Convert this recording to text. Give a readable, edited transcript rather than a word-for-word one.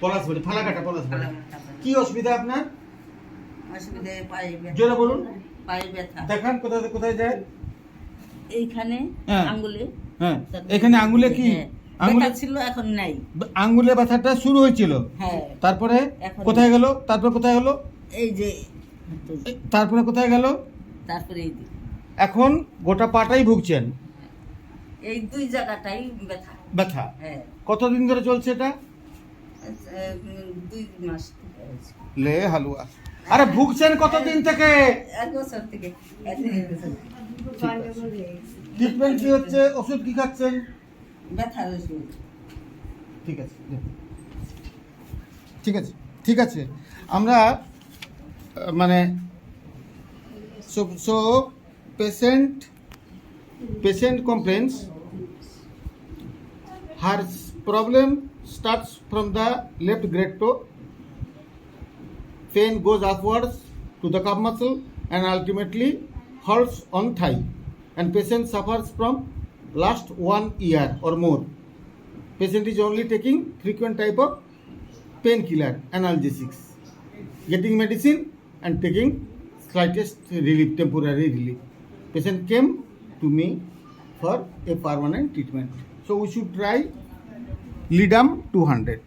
পলাশবাড়ি, ফালাকাটা, পলাশবাড়ি। কি অসুবিধা আপনার? অসুবিধা পায়ে ব্যথা। জোরে বলুন। পায়ে ব্যথা। দেখান কোথায় কোথায় যায়। এইখানে হ্যাঁ। আঙ্গুলে। হ্যাঁ, এখানে আঙ্গুলে কি? হ্যাঁ, আঙ্গুলে ব্যথা ছিল, এখন নাই। আঙ্গুলে ব্যথাটা শুরু হয়েছিল। হ্যাঁ। তারপরে এখন কোথায় গেল? তারপর কোথায় হলো? এই যে তারপরে কোথায় গেল? তারপরে এই দিকে। এখন গোটা পাটাই ভুগছেন এই দুই জায়গাটাই ব্যথা। ব্যথা। হ্যাঁ। কতদিন ধরে চলছে এটা? 2 মাস থেকে হয়েছে। লে হালুয়া। আরে ভুগছেন কতদিন থেকে? 1 বছর থেকে। 1 বছর থেকে। ট্রিটমেন্ট কি হচ্ছে? ওষুধ কি খাচ্ছেন? ব্যথার ওষুধ। ঠিক আছে, ঠিক আছে, ঠিক আছে। আমরা মানে so patient complains her problem starts from the left great toe. Pain goes upwards to the calf muscle and ultimately halts on thigh, and patient suffers from last 1 year or more. Patient is only taking frequent type of painkiller, analgesics, getting medicine and taking slightest relief, temporary relief. Patient came to me for a permanent treatment. So we should try Lidam 200.